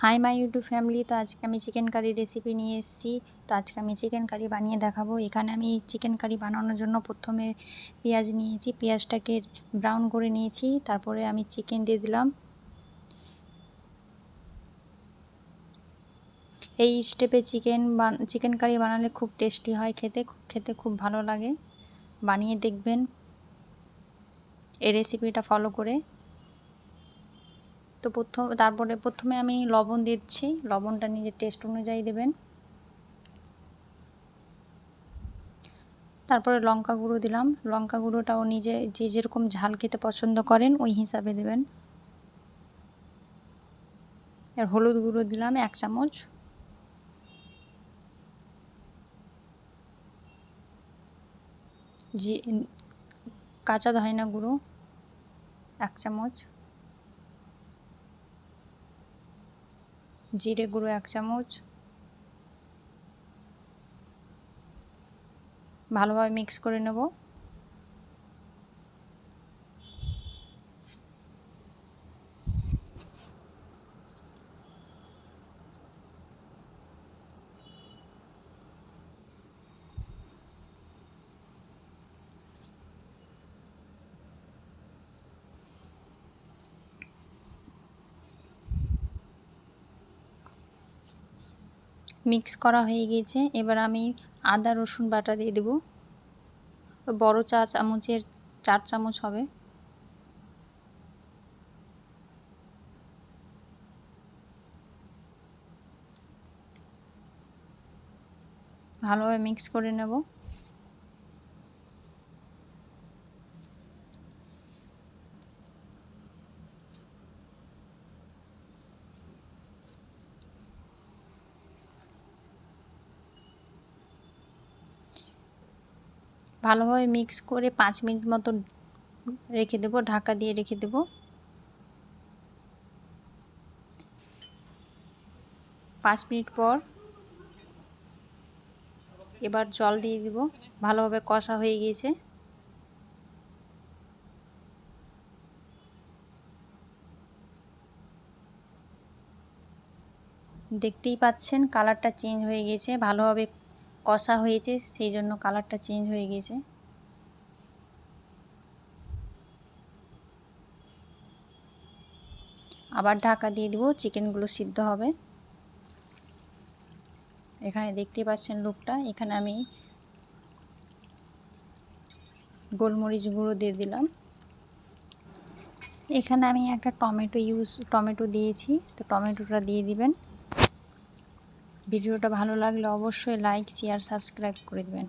Hi my YouTube family. তো আজকে আমি চিকেন কারি রেসিপি নিয়ে এসেছি। তো আজকে আমি চিকেন কারি বানিয়ে দেখাবো। এখানে আমি চিকেন কারি বানানোর জন্য প্রথমে পেঁয়াজ নিয়েছি, পেঁয়াজটাকে ব্রাউন করে নিয়েছি। তারপরে আমি চিকেন দিয়ে দিলাম। এই স্টেপে চিকেন কারি বানালে খুব টেস্টি হয়, খেতে খুব ভালো লাগে। বানিয়ে দেখবেন এই রেসিপিটা ফলো করে। তো প্রথমে আমি লবণ দিচ্ছি, লবণটা নিজের টেস্ট অনুযায়ী দেবেন। তারপরে লঙ্কা গুঁড়ো দিলাম, লঙ্কা গুঁড়োটাও যে যেরকম ঝাল খেতে পছন্দ করেন ওই হিসাবে দেবেন। আর হলুদ গুঁড়ো দিলাম 1 চামচ, কাঁচা ধনিয়া গুঁড়ো 1 চামচ, জিরে গুঁড়ো 1 চামচ। ভালোভাবে মিক্স করে নেব। মিক্স করা হয়ে গিয়েছে। এবার আমি আদা রসুন বাটা দিয়ে দেব। বড় চা চামচের 4 চামচ হবে। ভালোভাবে মিক্স করে নেব। ভালোভাবে মিক্স করে 5 মিনিট মতো রেখে দেব, ঢাকা দিয়ে রেখে দেব। 5 মিনিট পর এবার জল দিয়ে দিব। ভালোভাবে কষা হয়ে গিয়েছে। দেখতেই পাচ্ছেন কালারটা চেঞ্জ হয়ে গেছে, ভালোভাবে কষা হয়েছে সেই জন্য কালারটা চেঞ্জ হয়ে গেছে। আবার ঢাকা দিয়ে দিব, চিকেনগুলো সিদ্ধ হবে। এখানে দেখতেই পাচ্ছেন লুকটা। এখানে আমি গোলমরিচ গুঁড়ো দিয়ে দিলাম। এখানে আমি একটা টমেটো দিয়েছি, তো টমেটোটা দিয়ে দিবেন। ভিডিওটা ভালো লাগলে অবশ্যই লাইক, শেয়ার, সাবস্ক্রাইব করে দিবেন।